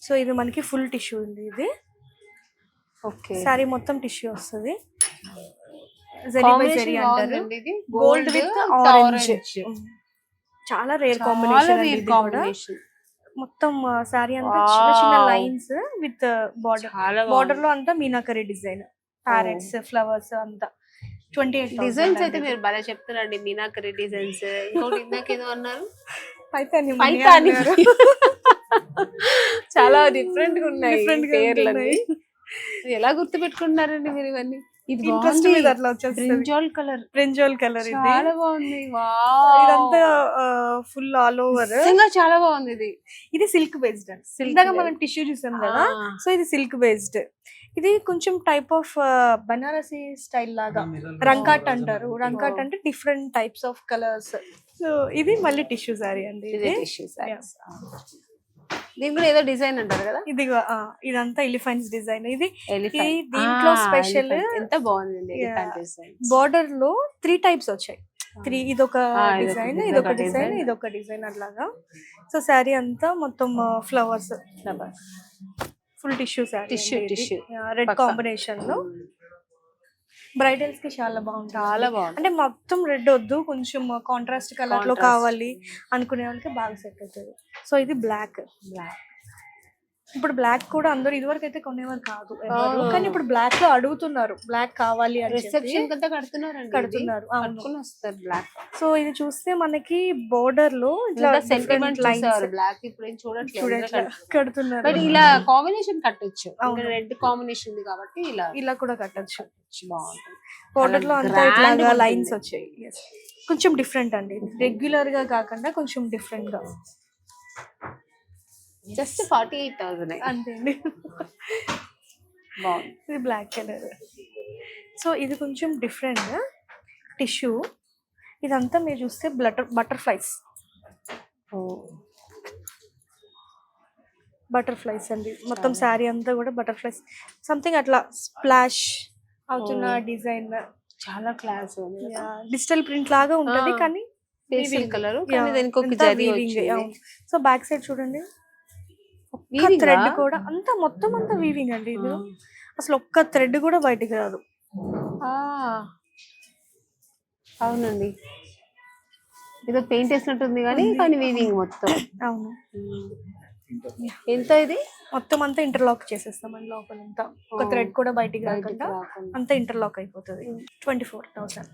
So ఇది మనకి full tissue ఉంది. ఇది ఓకే, సారీ మొత్తం టిష్యూ వస్తుంది. జరీ బై జరీ అంటారు. గోల్డ్ విత్ ఆరెంజ్, చాలా రేర్ కాంబినేషన్. మొత్తం సారీ అంతా చిన్న చిన్న లైన్స్ విత్ బార్డర్. బార్డర్ లో అంతా మీనాకరీ డిజైన్, ప్యారెట్స్, ఫ్లవర్స్ అంతా. 28 డిజైన్స్ అయితే మీరు బాగా చెప్తున్నారండి. మీనాకరీ డిజైన్స్. ఇంకోటి ఇందాకేదో అన్నారు, పైతాని. చాలా డిఫరెంట్ గా ఉన్నాయి పేర్లన్నీ. ఎలా గుర్తు పెట్టుకుంటున్నారండి మీరు ఇవన్నీ? ఇది ఇంట్రెస్ట్ మీద అట్లా వచ్చేస్తుంది. బ్రింజాల్ కలర్ ఇది చాలా బాగుంది. ఇదంతా ఫుల్ ఆల్ ఓవర్ చాలా బాగుంది. ఇది సిల్క్ బేస్డ్. ఇందాక మనం టిష్యూ చూసాం కదా, సో ఇది సిల్క్ బేస్డ్. ఇది కొంచెం టైప్ ఆఫ్ బనారసి స్టైల్ లాగా. రంకాట్ అంటారు. రంకాట్ అంటే different types of colours. So ఇది మళ్ళీ టిష్యూ సారీ అండి. దీని కూడా ఏదో డిజైన్ అంటారు కదా. ఇది ఇదంతా ఎలిఫెంట్స్ డిజైన్. ఇది దీంట్లో స్పెషల్. ఎంత బాగుంది. బార్డర్ లో 3 టైప్స్ వచ్చాయి. 3, ఇదొక డిజైన్, ఇదొక డిజైన్, ఇదొక డిజైన్ అట్లాగా. సో శారీ అంతా మొత్తం flowers, full tissue sari. Tissue red combination లో బ్రైడల్స్ కి చాలా బాగుంటుంది. అంటే మొత్తం రెడ్ వద్దు, కొంచెం కాంట్రాస్ట్ కలర్ లో కావాలి అనుకునే వాళ్ళకి బాగా సెట్ అవుతుంది. సో ఇది బ్లాక్. ఇప్పుడు బ్లాక్ కూడా అందరూ ఇదివరకు అయితే కొనేవారు కాదు ఎవరు, కానీ ఇప్పుడు బ్లాక్ లో అడుగుతున్నారు. బ్లాక్ కావాలి అని కడుతున్నారు. బ్లాక్. సో ఇది చూస్తే మనకి బోర్డర్ లో ఇట్లా సెంటిమెంట్ బ్లాక్ ఇప్పుడు చూడట్లేదు కడుతున్నారు. ఇలా కాంబినేషన్ కట్టొచ్చు. రెడ్ కాంబినేషన్ ఉంది కాబట్టి ఇలా కూడా కట్టొచ్చు. బాగుంటుంది. బోర్డర్ లో అంతా ఇట్లాగా లైన్స్ వచ్చాయి. కొంచెం డిఫరెంట్ అండి, రెగ్యులర్ గా కాకుండా కొంచెం డిఫరెంట్ గా. జస్ట్ 48,000 అంతే అండి. బాగుంది. ఇది బ్లాక్ కలర్. సో ఇది కొంచెం డిఫరెంట్ టిష్యూ. ఇదంతా మీరు చూస్తే బటర్ఫ్లైస్ అండి. మొత్తం శారీ అంతా కూడా బటర్ఫ్లైస్ సంథింగ్ అట్లా స్ప్లాష్ అవుతున్న డిజైన్. చాలా క్లాస్. డిజిటల్ ప్రింట్ లాగా ఉంటది కానీ కలర్. సో బ్యాక్ సైడ్ చూడండి, థ్రెడ్ కూడా అంతా మొత్తం అంతా వీవింగ్ అండి. ఇది అసలు ఒక్క థ్రెడ్ కూడా బయటికి రాదు. అవునండి, ఏదో పెయింట్ వేసినట్టుంది కానీ వీవింగ్ మొత్తం. అవును. ఎంత ఇది? మొత్తం అంతా ఇంటర్లాక్ చేసేస్తామండి. లోపల అంతా ఒక థ్రెడ్ కూడా బయటికి రాకుండా అంతా ఇంటర్లాక్ అయిపోతుంది. 24,000.